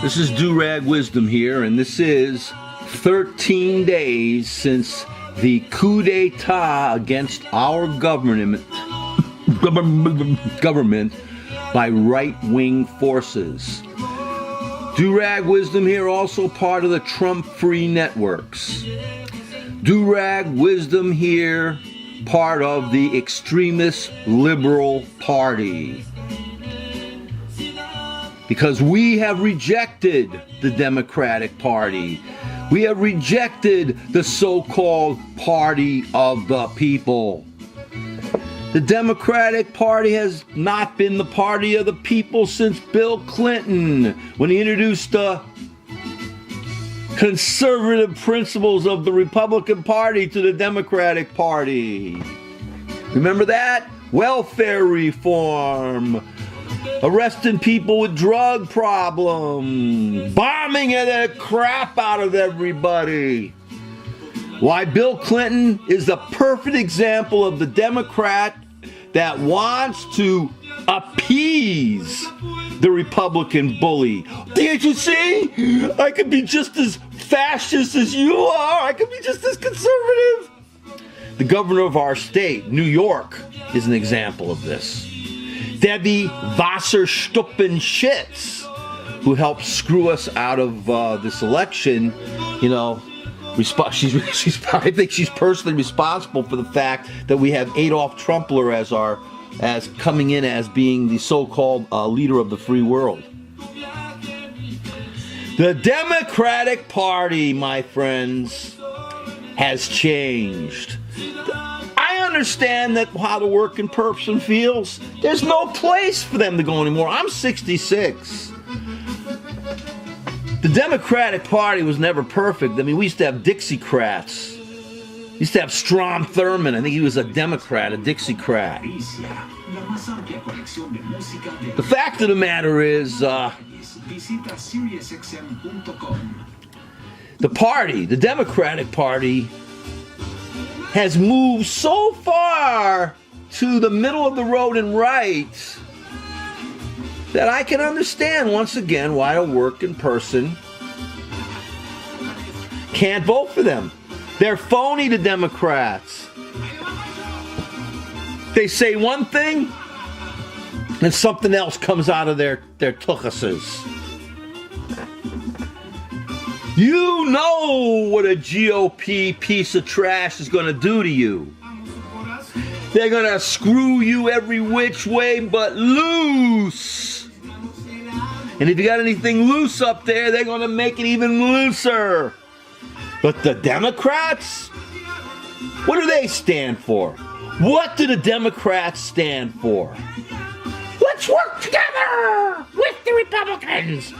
This is Do-Rag Wisdom here, and this is 13 days since the coup d'etat against our government by right-wing forces. Do-Rag Wisdom here, also part of the Trump-free networks. Do-Rag Wisdom here, part of the Extremist Liberal Party. Because we have rejected the Democratic Party. We have rejected the so-called party of the people. The Democratic Party has not been the party of the people since Bill Clinton, when he introduced the conservative principles of the Republican Party to the Democratic Party. Remember that? Welfare reform. Arresting people with drug problems, bombing the crap out of everybody. Why Bill Clinton is the perfect example of the Democrat that wants to appease the Republican bully. Can't you see? I could be just as fascist as you are. I could be just as conservative. The governor of our state, New York, is an example of this. Debbie Wasserstuppenschitz, who helped screw us out of this election, you know, I think she's personally responsible for the fact that we have Adolf Trumpler as coming in as being the so-called leader of the free world. The Democratic Party, my friends, has changed. I understand that how the working person feels. There's no place for them to go anymore. I'm 66. The Democratic Party was never perfect. I mean, we used to have Dixiecrats. We used to have Strom Thurmond. I think he was a Democrat, a Dixiecrat. The fact of the matter is, the party, the Democratic Party, has moved so far to the middle of the road and right that I can understand once again why a working person can't vote for them. They're phony, the Democrats. They say one thing and something else comes out of their tuchuses. You know what a GOP piece of trash is going to do to you. They're going to screw you every which way but loose. And if you got anything loose up there, they're going to make it even looser. But the Democrats? What do they stand for? What do the Democrats stand for? Let's work together with the Republicans.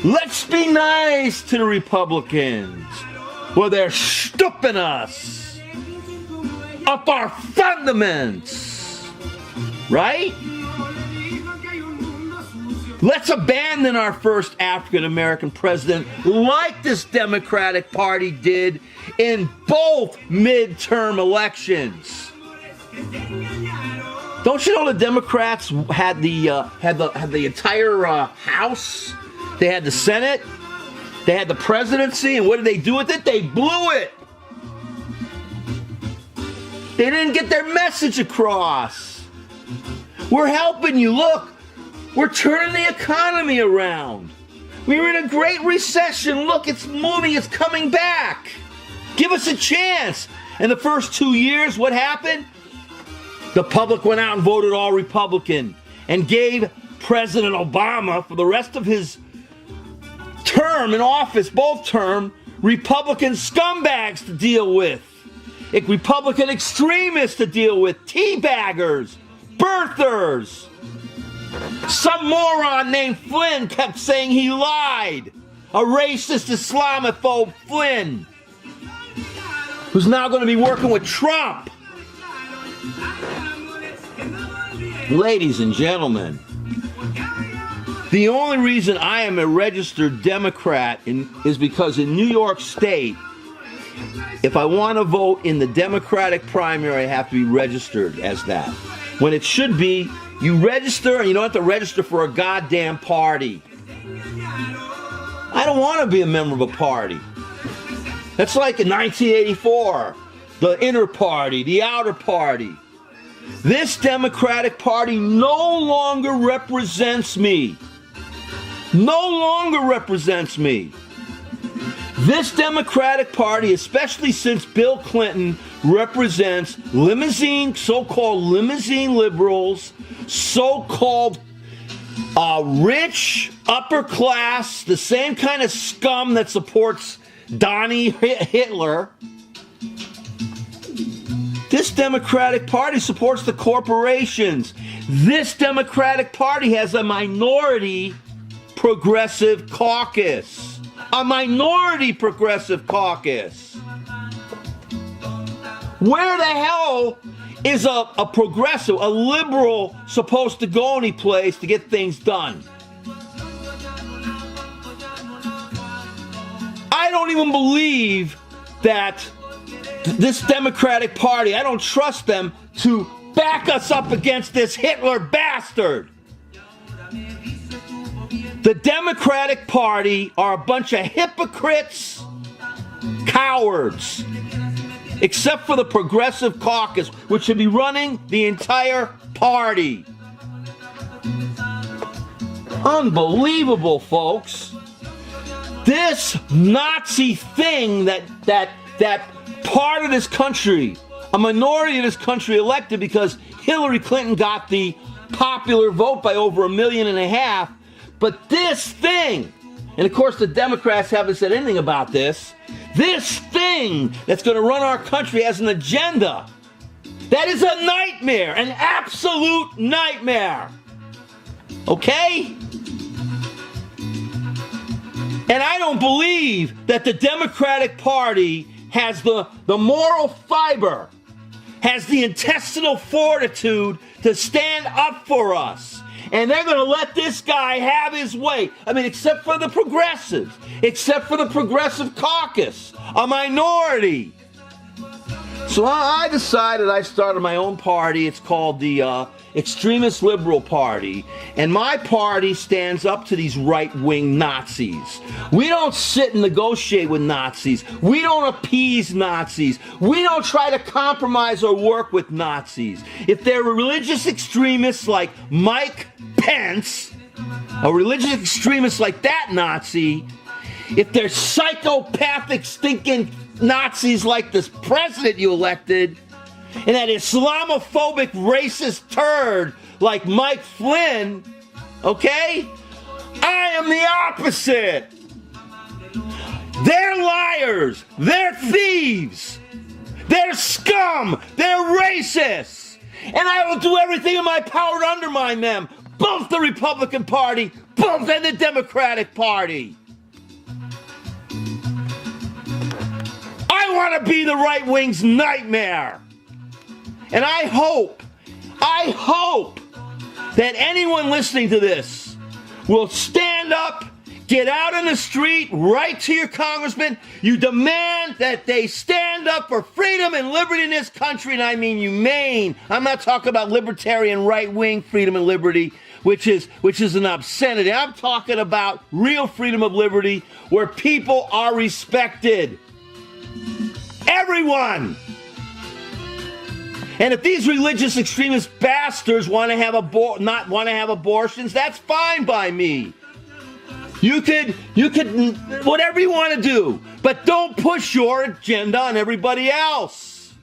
Let's be nice to the Republicans. Well, they're stooping us up our fundaments. Right? Let's abandon our first African-American president like this Democratic Party did in both midterm elections. Don't you know the Democrats had the entire House? They had the Senate, they had the presidency, and what did they do with it? They blew it. They didn't get their message across. We're helping you. Look, we're turning the economy around. We were in a great recession. Look, it's moving, it's coming back. Give us a chance. In the first 2 years, what happened? The public went out and voted all Republican and gave President Obama, for the rest of his term in office, both term, Republican scumbags to deal with, Republican extremists to deal with, teabaggers, birthers. Some moron named Flynn kept saying he lied. A racist Islamophobe Flynn, who's now going to be working with Trump. Ladies and gentlemen, the only reason I am a registered Democrat is because in New York State, if I want to vote in the Democratic primary, I have to be registered as that. When it should be, you register and you don't have to register for a goddamn party. I don't want to be a member of a party. That's like in 1984, the inner party, the outer party. This Democratic Party no longer represents me. No longer represents me. This Democratic Party, especially since Bill Clinton, represents so-called limousine liberals, so-called rich, upper class, the same kind of scum that supports Donnie Hitler. This Democratic Party supports the corporations. This Democratic Party has a minority progressive caucus. A minority progressive caucus. Where the hell is a progressive, a liberal supposed to go any place to get things done? I don't even believe that this Democratic Party, I don't trust them to back us up against this Hitler bastard. The Democratic Party are a bunch of hypocrites, cowards, except for the Progressive Caucus, which should be running the entire party. Unbelievable, folks. This Nazi thing that part of this country, a minority of this country elected because Hillary Clinton got the popular vote by over 1.5 million. But this thing, and of course the Democrats haven't said anything about this, this thing that's going to run our country has an agenda. That is a nightmare, an absolute nightmare. Okay? And I don't believe that the Democratic Party has the moral fiber, has the intestinal fortitude to stand up for us. And they're going to let this guy have his way. I mean, except for the progressives, except for the Progressive Caucus, a minority. So I decided I started my own party. It's called the Extremist Liberal Party. And my party stands up to these right-wing Nazis. We don't sit and negotiate with Nazis. We don't appease Nazis. We don't try to compromise or work with Nazis. If they're religious extremists like Mike Pence, a religious extremist like that Nazi, if they're psychopathic, stinking Nazis like this president you elected, and that Islamophobic racist turd like Mike Flynn, okay? I am the opposite. They're liars. They're thieves. They're scum. They're racists. And I will do everything in my power to undermine them. Both the Republican Party, both and the Democratic Party. I want to be the right wing's nightmare. And I hope that anyone listening to this will stand up, get out in the street, write to your congressman. You demand that they stand up for freedom and liberty in this country, and I mean humane. I'm not talking about libertarian right-wing freedom and liberty, which is an obscenity. I'm talking about real freedom of liberty where people are respected. Everyone. And if these religious extremist bastards want to have not want to have abortions, that's fine by me. You could whatever you want to do, but don't push your agenda on everybody else.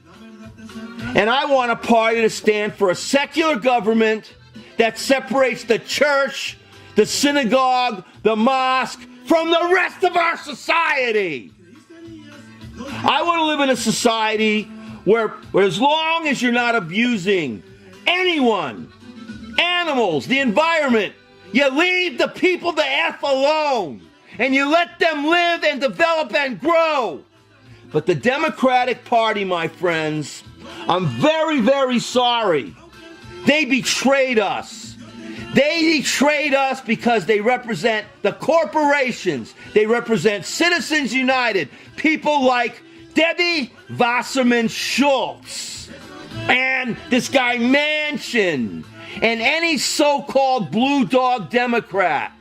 And I want a party to stand for a secular government that separates the church, the synagogue, the mosque from the rest of our society. I want to live in a society where as long as you're not abusing anyone, animals, the environment, you leave the people the F alone and you let them live and develop and grow. But the Democratic Party, my friends, I'm very, very sorry. They betrayed us. They betrayed us because they represent the corporations. They represent Citizens United, people like Debbie Wasserman Schultz and this guy Manchin and any so-called blue dog Democrat.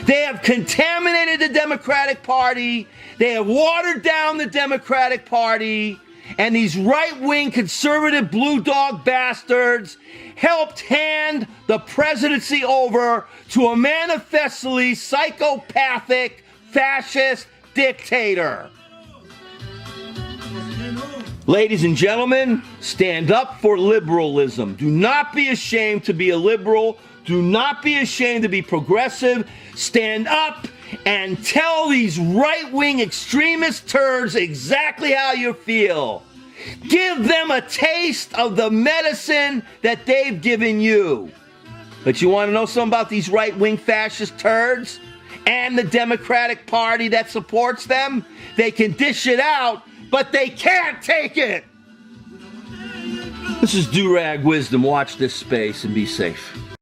They have contaminated the Democratic Party. They have watered down the Democratic Party. And these right-wing conservative blue dog bastards helped hand the presidency over to a manifestly psychopathic fascist dictator. Ladies and gentlemen, stand up for liberalism. Do not be ashamed to be a liberal. Do not be ashamed to be progressive. Stand up and tell these right-wing extremist turds exactly how you feel. Give them a taste of the medicine that they've given you. But you want to know something about these right-wing fascist turds and the Democratic Party that supports them? They can dish it out, but they can't take it. This is Durag Wisdom. Watch this space and be safe.